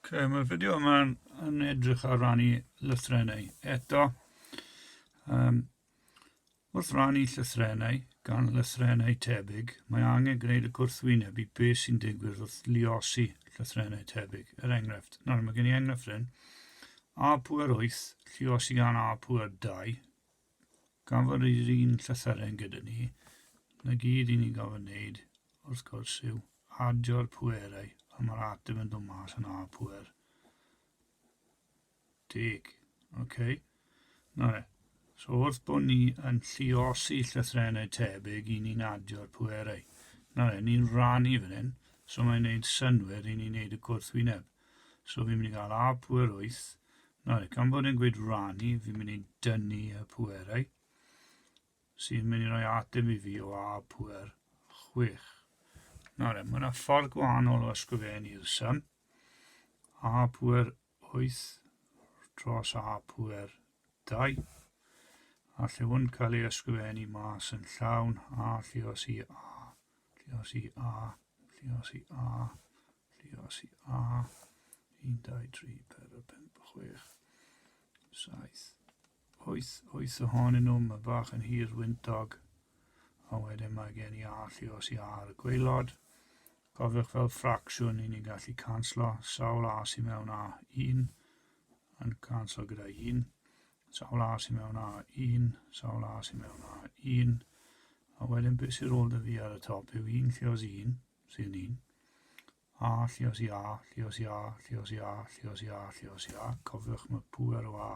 Mae'r fideo yma'n edrych ar rannu llythrennau. Eto, wrth rannu llythrennau gan lythrennau tebyg, mae angen gwneud y gwrthwyneb i beth sy'n digwydd wrth luosi llythrennau tebyg. Enghraifft. Nawr, mae gen i enghraifft hyn. A pŵer 8, lluosi gan A pŵer 2. Gan fod yr un llythyren gyda ni, na gyd i ni'n gofyn wneud, wrth gwrs, yw adio'r pwerau, a mae'r ateb yn dod mas yn A pŵer 10. Okay? Nawr, so wrth bod ni yn lluosi llythrennau tebyg i ni'n adio'r pwerau. Nawr, ni'n rannu fan hyn, so mae'n gwneud synwyr i ni'n gwneud y gwrthwyneb. So fi'n mynd i gael A pŵer 8. Nawr, gan bod yn gweud rannu, fi'n mynd i dynnu y pwerau, sy'n mynd i roi ateb i fi o A pŵer 6. Nawr, mae yna ffordd gwahanol o ysgrifennu'r sym. A pŵer 8 dros A pŵer 2. A lle hwn cael ei ysgrifennu mas yn llawn A lluosi A, lluosi A, lluosi A, lluosi A. 1, 2, 3, 4, 5, 6, 7, 8. 8 ohonyn nhw, mae bach yn hir wyntog. A wedyn mae gen i A lluosi A ar y gwaelod. Cofiwch fel ffracsiwn i ni'n gallu canslo sawl A sy'n mewn A 1 yn canslo gyda 1. Sawl A sy'n mewn A 1, sawl A sy'n mewn A 1. A wedyn beth sy'n ôl dy fi ar y top yw 1 lluosi 1 sy'n 1. A lluosi A, lluosi A, lluosi A, lluosi A, lluosi A. Cofiwch mae pŵer o A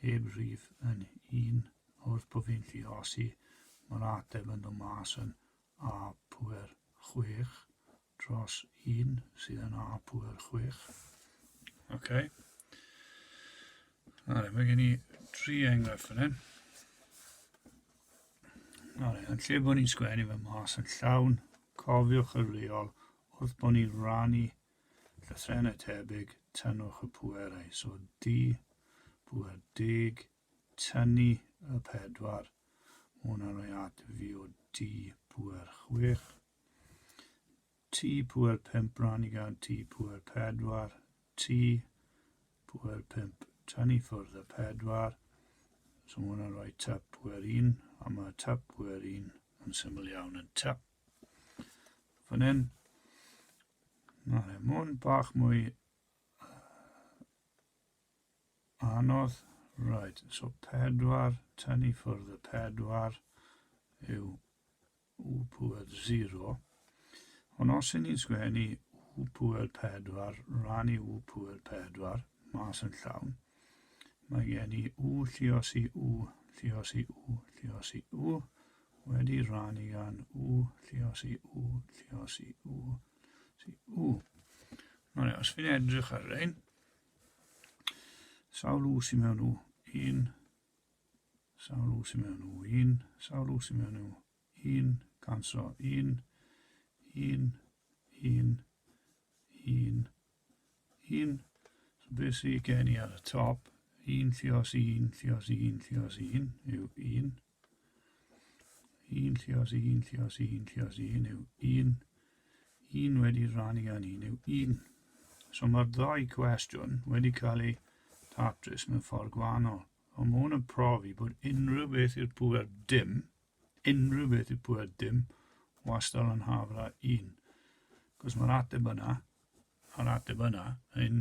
heb rhif yn 1 wrth bod fi'n lluosi. Mae'r ateb yn dod mas yn A pŵer 6 dros 1 sydd yn A pŵer 6. Okay. Mae gen i 3 enghraifft fan hyn. Yn lle bod ni'n sgwennu fe mas yn llawn, cofiwch y reol wrth bod ni'n rannu llythrennau tebyg, tynnwch y pwerau. So D pŵer 10, tynnu y 4. Hwna'n rhoi ateb fi o D pŵer 6. T pŵer 5 rannu gan T pŵer 4. T pŵer 5 tynnu ffwrdd y 4. So hwna'n rhoi typ pŵer 1. A mae typ pŵer 1 yn syml iawn yn typ. Fan hyn, mae hwn bach mwy anodd. Right, so 4 tynnu ffwrdd y 4 yw W pŵer 0. Ond os ydyn ni'n sgwennu W pŵer 4 rannu W pŵer 4 mas yn llawn, mae gen i W lluosi W lluosi W lluosi W wedi rannu gan W lluosi W lluosi W lluosi W. Os fi'n edrych ar ein, sawl W sy'n mewn W 1, sawl W sy'n mewn W 1, sawl W sy'n mewn W 1, canslo 1, 1, 1, 1, 1. So beth sy'n gen i ar y top, 1 lluosi 1 lluosi 1 lluosi 1 yw 1. 1 lluosi 1 lluosi 1 lluosi 1 yw 1. 1 wedi rannu gan 1 yw 1. So mae'r ddau cwestiwn wedi cael ei datrys mewn ffordd gwahanol. Ond mae hwn yn profi bod unrhyw beth i'r pŵer dim, wastad yn hafla 1. Cos mae'r ateb yna, yn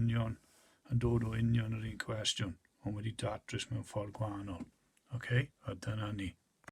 dod o union yr un cwestiwn, ond wedi datrys mewn ffordd gwahanol. Okay? A dyna ni.